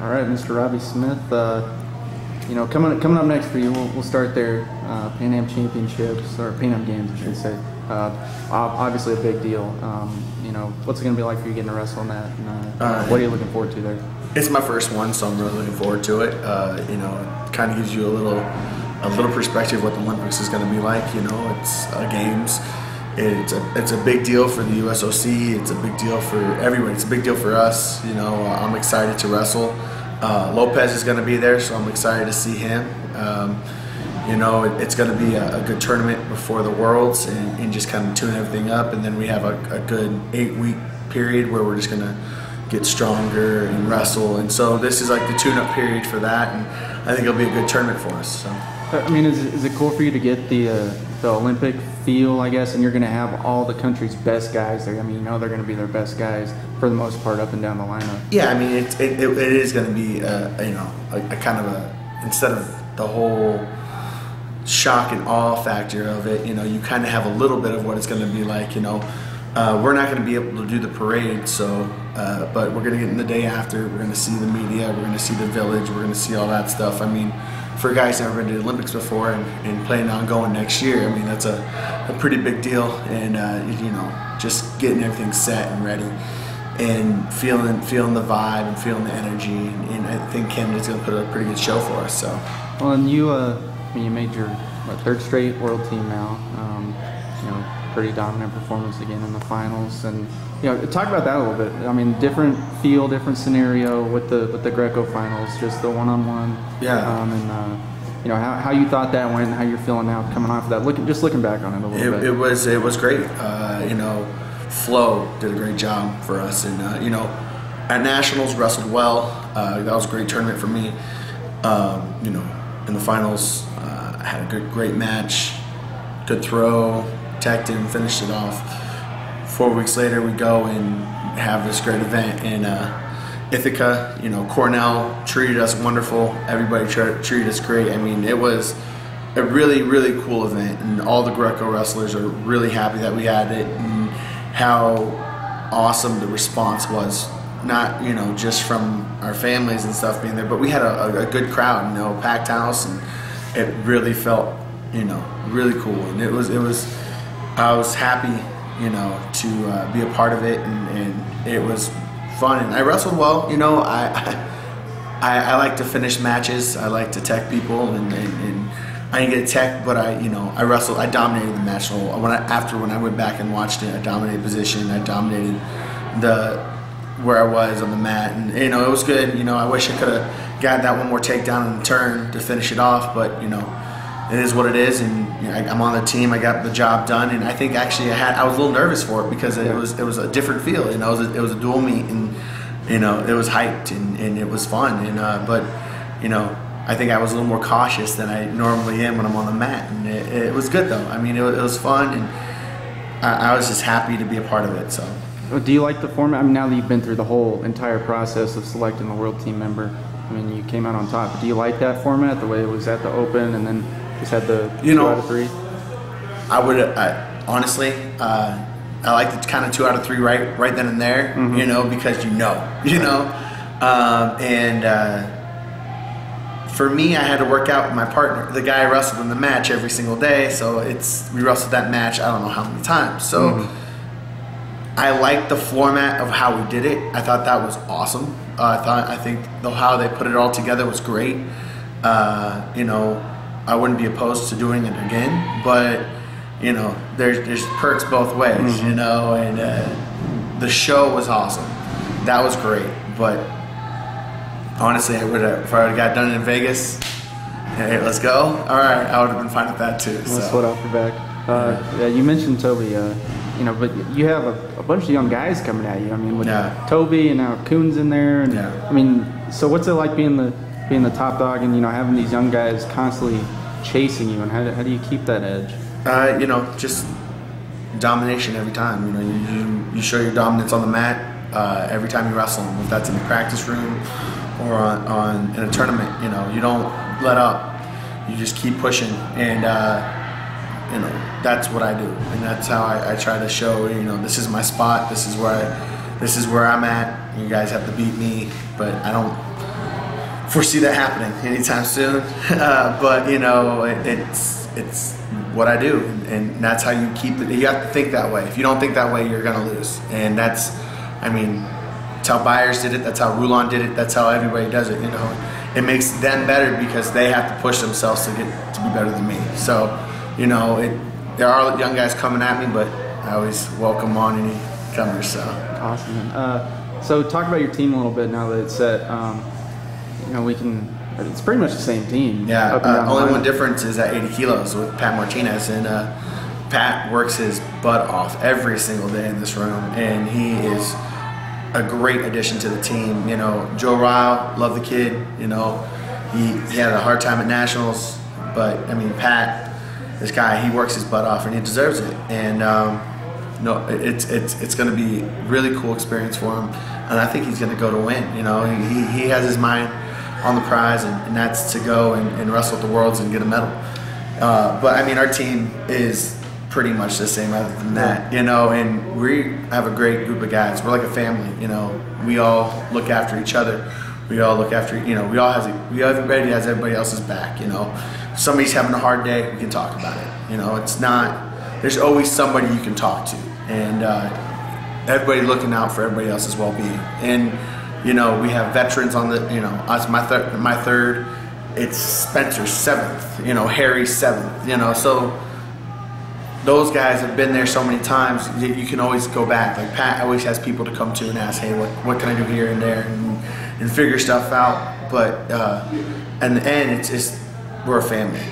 All right, Mr. Robby Smith. Coming up next for you, we'll start there. PanAm Championships, or PanAm Games, I should say. Obviously a big deal. What's it going to be like for you getting to wrestle in that? And, what are you looking forward to there? It's my first one, so I'm really looking forward to it. It kind of gives you a little perspective of what the Olympics is going to be like. It's games. It's a big deal for the USOC. It's a big deal for everyone. It's a big deal for us. I'm excited to wrestle. Lopez is going to be there, so I'm excited to see him. It's going to be a good tournament before the Worlds and just kind of tune everything up. And then we have a good 8-week period where we're just going to get stronger and wrestle. And so this is like the tune-up period for that. And I think it'll be a good tournament for us. So. Is it cool for you to get the Olympic feel, I guess, and you're going to have all the country's best guys there? They're going to be their best guys for the most part up and down the lineup. Yeah, it is going to be a kind of instead of the whole shock and awe factor of it, you kind of have a little bit of what it's going to be like. We're not going to be able to do the parade, so but we're going to get in the day after. We're going to see the media. We're going to see the village. We're going to see all that stuff. For guys that never been to the Olympics before and planning on going next year, that's a pretty big deal. And just getting everything set and ready, and feeling the vibe and feeling the energy. And I think Canada's going to put a pretty good show for us. So. Well, and you made your third straight World Team now. Pretty dominant performance again in the finals, and talk about that a little bit. Different feel, different scenario with the Greco finals, just the one-on-one. Yeah. How you thought that went, and how you're feeling now coming off of that. Looking back on it a little bit. It was great. Flo did a great job for us, and at Nationals wrestled well. That was a great tournament for me. In the finals, I had a great match, good throw. Teched him, finished it off. 4 weeks later, we go and have this great event in Ithaca. Cornell treated us wonderful. Everybody treated us great. It was a really, really cool event, and all the Greco wrestlers are really happy that we had it, and how awesome the response was. Not just from our families and stuff being there, but we had a good crowd. Packed house, and it really felt really cool, and it was. I was happy, to be a part of it, and it was fun. And I wrestled well, I like to finish matches. I like to tech people, and I didn't get a tech, but I wrestled. I dominated the match. So when I went back and watched it, I dominated position. I dominated where I was on the mat, and it was good. I wish I could have got that one more takedown in the turn to finish it off, but it is what it is, and I'm on the team. I got the job done, and I think actually I was a little nervous for it because it was a different feel. It was a dual meet, and it was hyped and it was fun. And but I think I was a little more cautious than I normally am when I'm on the mat, and it was good though. It was fun, and I was just happy to be a part of it. So. Do you like the format? Now that you've been through the whole entire process of selecting the World Team member, you came out on top. But do you like that format, the way it was at the Open, and then just had the 2 out of 3? Honestly, I like the kind of 2 out of 3 right then and there, because for me, I had to work out with my partner, the guy I wrestled in the match every single day. So we wrestled that match I don't know how many times. So I liked the format of how we did it. I thought that was awesome. I think how they put it all together was great. I wouldn't be opposed to doing it again, but there's perks both ways, and the show was awesome. That was great, but honestly, if I would have got done in Vegas, hey, let's go. All right, I would have been fine with that too. Let's split off your back. Yeah, you mentioned Toby, but you have a bunch of young guys coming at you. With Toby and now Coon's in there, and so what's it like being the top dog and having these young guys constantly chasing you, and how do you keep that edge? Just domination every time. You show your dominance on the mat every time you wrestle them. If that's in the practice room or in a tournament, you don't let up. You just keep pushing, and that's what I do, and that's how I try to show. This is my spot. This is where I'm at. You guys have to beat me, but I don't foresee that happening anytime soon. But you know, it's what I do, and that's how you keep it. You have to think that way. If you don't think that way, you're gonna lose. And that's, I mean, that's how Byers did it. That's how Rulon did it. That's how everybody does it. You know, it makes them better because they have to push themselves to be better than me. So, you know, there are young guys coming at me, but I always welcome on any comers. So awesome. So talk about your team a little bit now that it's set. You know, it's pretty much the same team. Yeah, only one difference is at 80 kilos with Pat Martinez, and Pat works his butt off every single day in this room, and he is a great addition to the team. You know, Joe Ryle, love the kid. You know, he had a hard time at nationals, but I mean, Pat, this guy, he works his butt off, and he deserves it. And no, it's going to be a really cool experience for him, and I think he's going to go to win. You know, he has his mind on the prize, and that's to go and wrestle at the Worlds and get a medal. But I mean, our team is pretty much the same other than that, you know, and we have a great group of guys. We're like a family, you know. We all look after each other. We all look after, you know, everybody has everybody else's back, you know. If somebody's having a hard day, we can talk about it. You know, it's not, there's always somebody you can talk to, and everybody looking out for everybody else's well-being. And you know, we have veterans on the, you know, us, my third, it's Spencer's seventh, you know, Harry's seventh, you know, so those guys have been there so many times, you can always go back. Like Pat always has people to come to and ask, hey, what can I do here and there, and figure stuff out. But in the end, it's just, we're a family.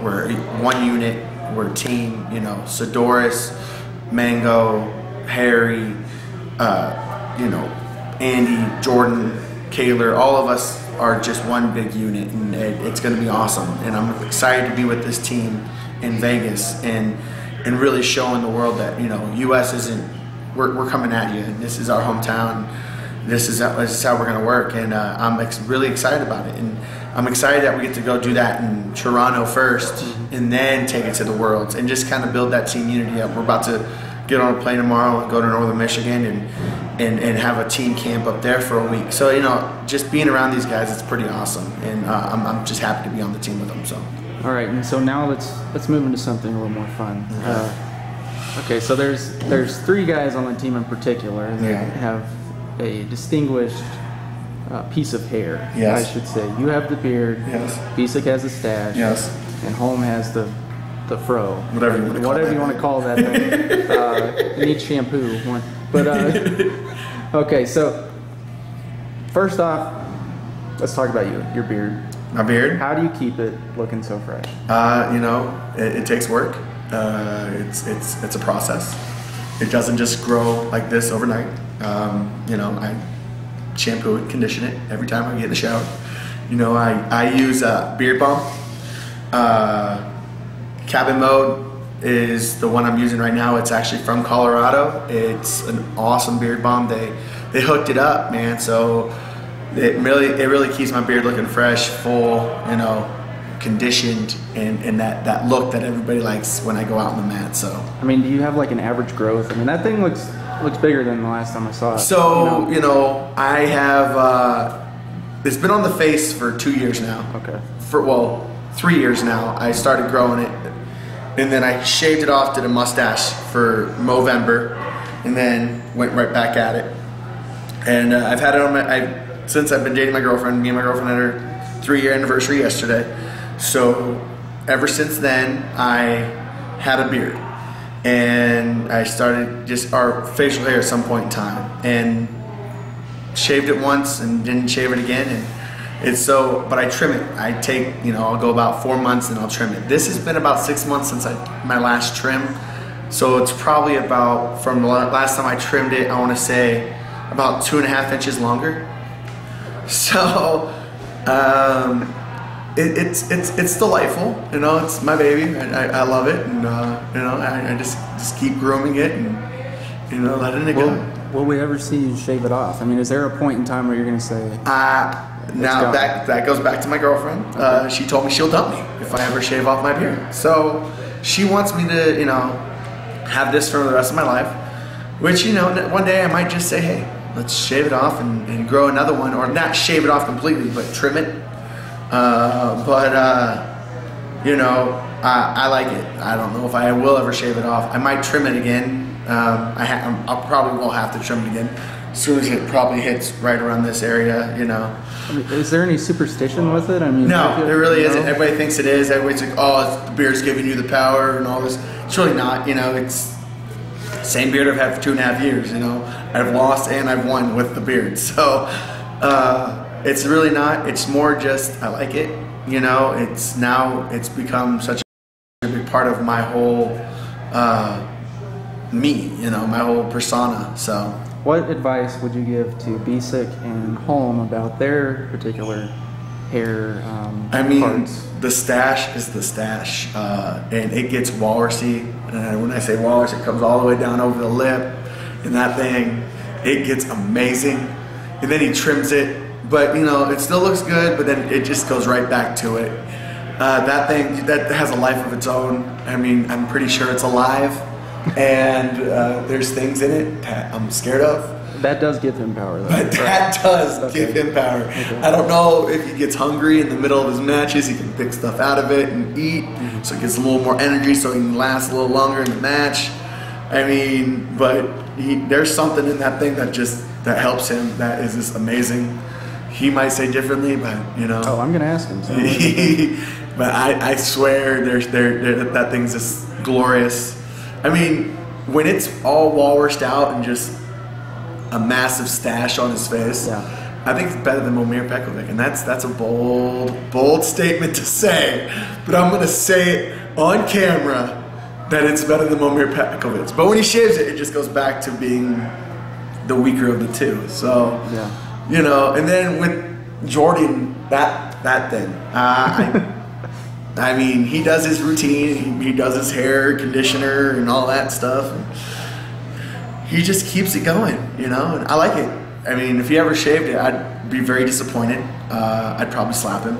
We're one unit, we're a team, you know, Sidoris, Mango, Harry, you know, Andy, Jordan, Kaler, all of us are just one big unit, and it's going to be awesome. And I'm excited to be with this team in Vegas and really showing the world that, you know, US isn't, we're coming at you, and this is our hometown. This is how we're going to work, and I'm really excited about it. And I'm excited that we get to go do that in Toronto first, and then take it to the Worlds, and just kind of build that team unity up. We're about to get on a plane tomorrow and go to Northern Michigan and have a team camp up there for a week. So, you know, just being around these guys, it's pretty awesome, and I'm just happy to be on the team with them. So. All right, and so now let's move into something a little more fun. Okay, so there's three guys on the team in particular that have a distinguished piece of hair. Yes. I should say. You have the beard. Yes. Bisick has the stash. Yes. And Holm has the fro. Whatever you want to call that thing. Need shampoo. But okay, so first off, let's talk about your beard. My beard? How do you keep it looking so fresh? You know, it takes work. It's a process. It doesn't just grow like this overnight. You know, I shampoo it, condition it every time I get in the shower. You know, I use Beard Balm. Cabin Mode is the one I'm using right now. It's actually from Colorado. It's an awesome beard balm. They hooked it up, man. So it really keeps my beard looking fresh, full, you know, conditioned, and that look that everybody likes when I go out on the mat. So I mean, do you have like an average growth? I mean, that thing looks bigger than the last time I saw it. So you know, I have it's been on the face for 2 years now. Okay. 3 years now. I started growing it, and then I shaved it off, did a mustache for Movember, and then went right back at it. And I've had it on since I've been dating my girlfriend. Me and my girlfriend had our 3-year anniversary yesterday. So ever since then, I had a beard, and I started just our facial hair at some point in time, and shaved it once and didn't shave it again. And but I trim it. I take, you know, I'll go about 4 months and I'll trim it. This has been about 6 months since my last trim. So it's probably about, from the last time I trimmed it, I want to say about 2.5 inches longer. So it's delightful, you know, it's my baby. I love it, and you know, I just keep grooming it and, you know, letting it go. Will we ever see you shave it off? I mean, is there a point in time where you're going to say... Now that goes back to my girlfriend. Okay. She told me she'll dump me if I ever shave off my beard. So she wants me to, you know, have this for the rest of my life. Which, you know, one day I might just say, hey, let's shave it off and grow another one, or not shave it off completely, but trim it. You know, I like it. I don't know if I will ever shave it off. I might trim it again. I probably will have to trim it again as soon as it probably hits right around this area, you know. I mean, is there any superstition with it? I mean, no, there really isn't. Everybody thinks it is. Everybody's like, oh, the beard's giving you the power and all this. It's really not, you know. It's the same beard I've had for 2.5 years, you know. I've lost and I've won with the beard. So it's really not. It's more just I like it, you know. It's become such a big part of my whole me, you know, my whole persona. So what advice would you give to Basic and Holm about their particular hair I mean, parts? The stash is the stash, and it gets walrusy. And when I say walrus, it comes all the way down over the lip, and that thing, it gets amazing. And then he trims it, but you know, it still looks good, but then it just goes right back to it. That thing, that has a life of its own. I mean, I'm pretty sure it's alive, and there's things in it that I'm scared of. That does give him power, though. But that does give him power. Okay. I don't know if he gets hungry in the middle of his matches. He can pick stuff out of it and eat, so it gets a little more energy, so he can last a little longer in the match. I mean, but there's something in that thing that helps him. That is just amazing. He might say differently, but you know. Oh, I'm gonna ask him. So. But I swear, that thing's just glorious. I mean, when it's all walrused out and just a massive stash on his face, yeah. I think it's better than Momir Pekovic, and that's a bold statement to say, but I'm gonna say it on camera that it's better than Momir Pekovic. But when he shaves it, it just goes back to being the weaker of the two. So, yeah. You know, and then with Jordan, that thing, I mean, he does his routine, he does his hair conditioner and all that stuff. He just keeps it going, you know, and I like it. I mean, if he ever shaved it, I'd be very disappointed. I'd probably slap him.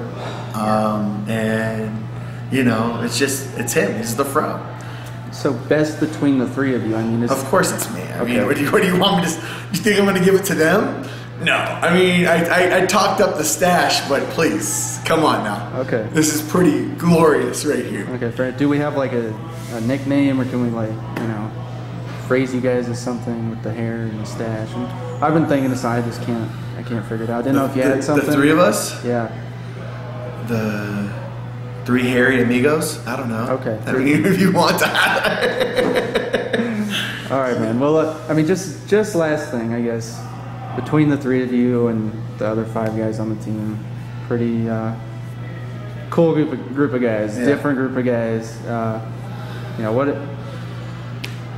And, you know, it's him. He's the fro. So best between the three of you, I mean, of course it's me. I mean, what do you want me to, you think I'm going to give it to them? No. I mean, I talked up the stash, but please, come on now. Okay. This is pretty glorious right here. Okay, Fred, do we have like a nickname, or can we like, you know, phrase you guys as something with the hair and the stash? And I've been thinking this, I can't figure it out. I didn't know if you had something. The three of us? Yeah. The three hairy amigos? I don't know. Okay. I mean, if you want that. All right, man. Well, I mean, just last thing, I guess. Between the three of you and the other 5 guys on the team, pretty cool group of guys, yeah. Different group of guys. You know,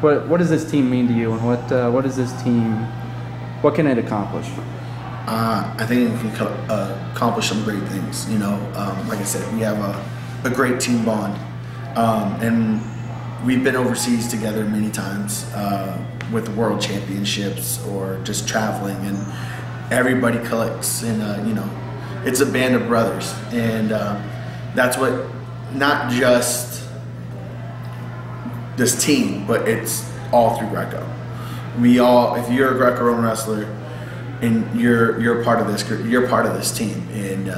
what does this team mean to you, and what does this team, what can it accomplish? I think we can accomplish some great things. You know, like I said, we have a great team bond, and we've been overseas together many times with the world championships or just traveling, and everybody collects. And you know, it's a band of brothers, and that's what, not just this team, but it's all through Greco. We all, if you're a Greco-Roman wrestler and you're part of this team, and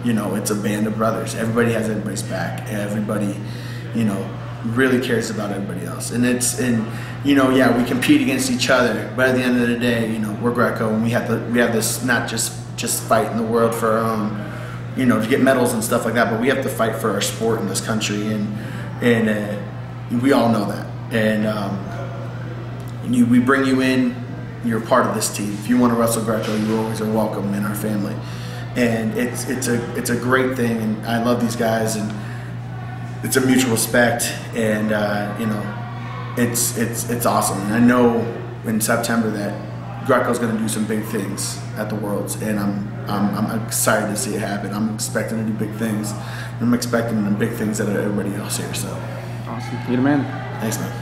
you know, it's a band of brothers. Everybody has everybody's back. Everybody, you know, really cares about everybody else. And you know, yeah, we compete against each other, but at the end of the day, you know, we're Greco, and we have this, not just fight in the world for our own, you know, to get medals and stuff like that, but we have to fight for our sport in this country, and we all know that. And we bring you in, you're part of this team. If you want to wrestle Greco, you always are welcome in our family. And it's a great thing, and I love these guys, and it's a mutual respect, and you know, it's awesome. And I know in September that Greco's going to do some big things at the Worlds, and I'm excited to see it happen. I'm expecting to do big things. I'm expecting the big things that everybody else here. So awesome, you the man. Thanks, man.